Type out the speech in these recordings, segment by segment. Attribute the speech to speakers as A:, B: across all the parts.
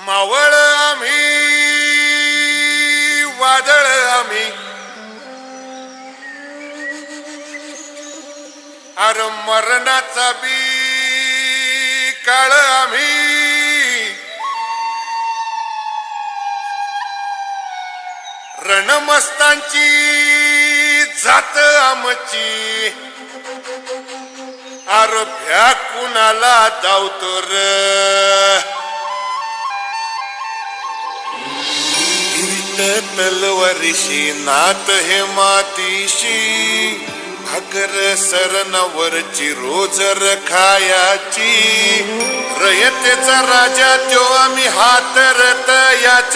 A: मावळ आम्ही वादळ आम्ही अर मरणाचा बी काळ आम्ही रणमस्तांची जात आमची अर भ्या कुणाला धावतो र तलवारीशी नात हे मातीशी भाकर सरणावरची रोज खायाची रयतेचा राजा त्यो आम्ही हातरत याच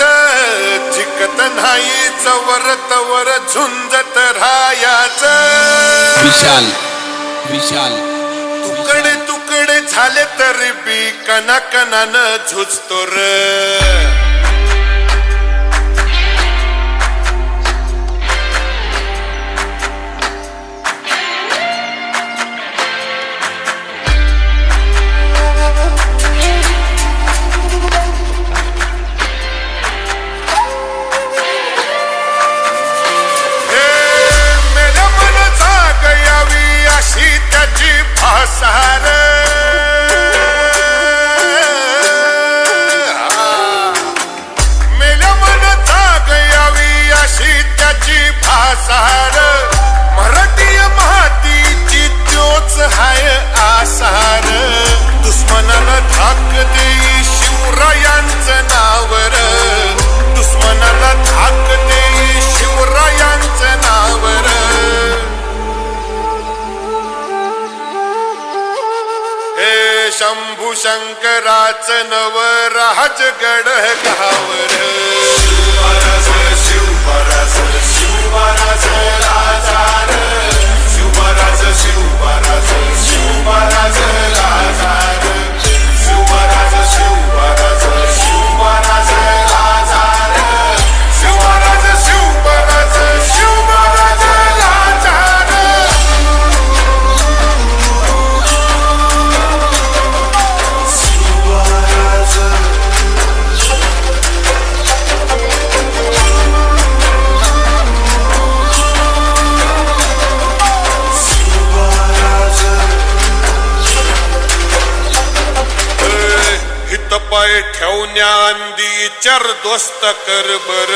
A: जिकत नाही चवर तवर झुंजत राहायाच
B: विशाल विशाल
A: तुकडे तुकडे झाले तरी बी कना कनानं झुजतो र भासार मेल्या मन जाग यावी अशी त्याची भासार मराठीय मातीची त्योच हाय आसार दुश्मनाला धाक देई शिवरायांचं नावर दुश्मनाला धाक देई शिवरायांचं नावर शंभू शंकराचं नवराजगड गावर शिवराज शिवराज शिवराज राजार शिवराज शिवराज शिवराज राजार शिवराज शिवराज शिवराज राजार शिवराज शिवराज शिवराज राजार पाय ठेवण्या अंदी चार दोस्त कर बर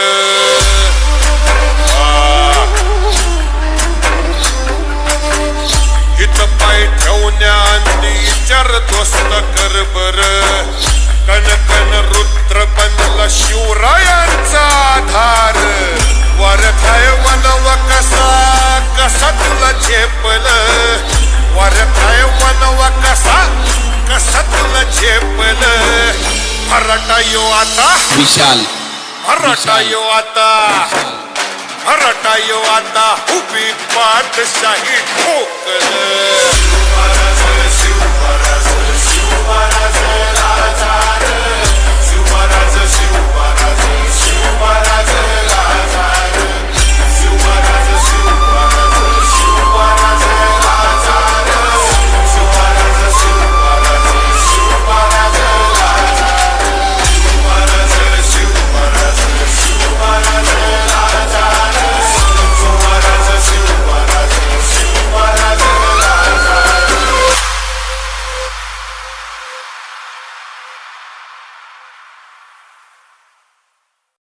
A: हित पाय ठेवण्या अंदी चार दोस्त कर बर कन कन रुद्र बनला शिवरायांचा आधार वरखाय वनव कसा कसा तुला झेपल वरखाय वनव कसा कसा तुला झेपल मराठा यो आता
B: विशाल
A: मराठा यो आता मराठा यो आता उभी पाठशाही ठोकल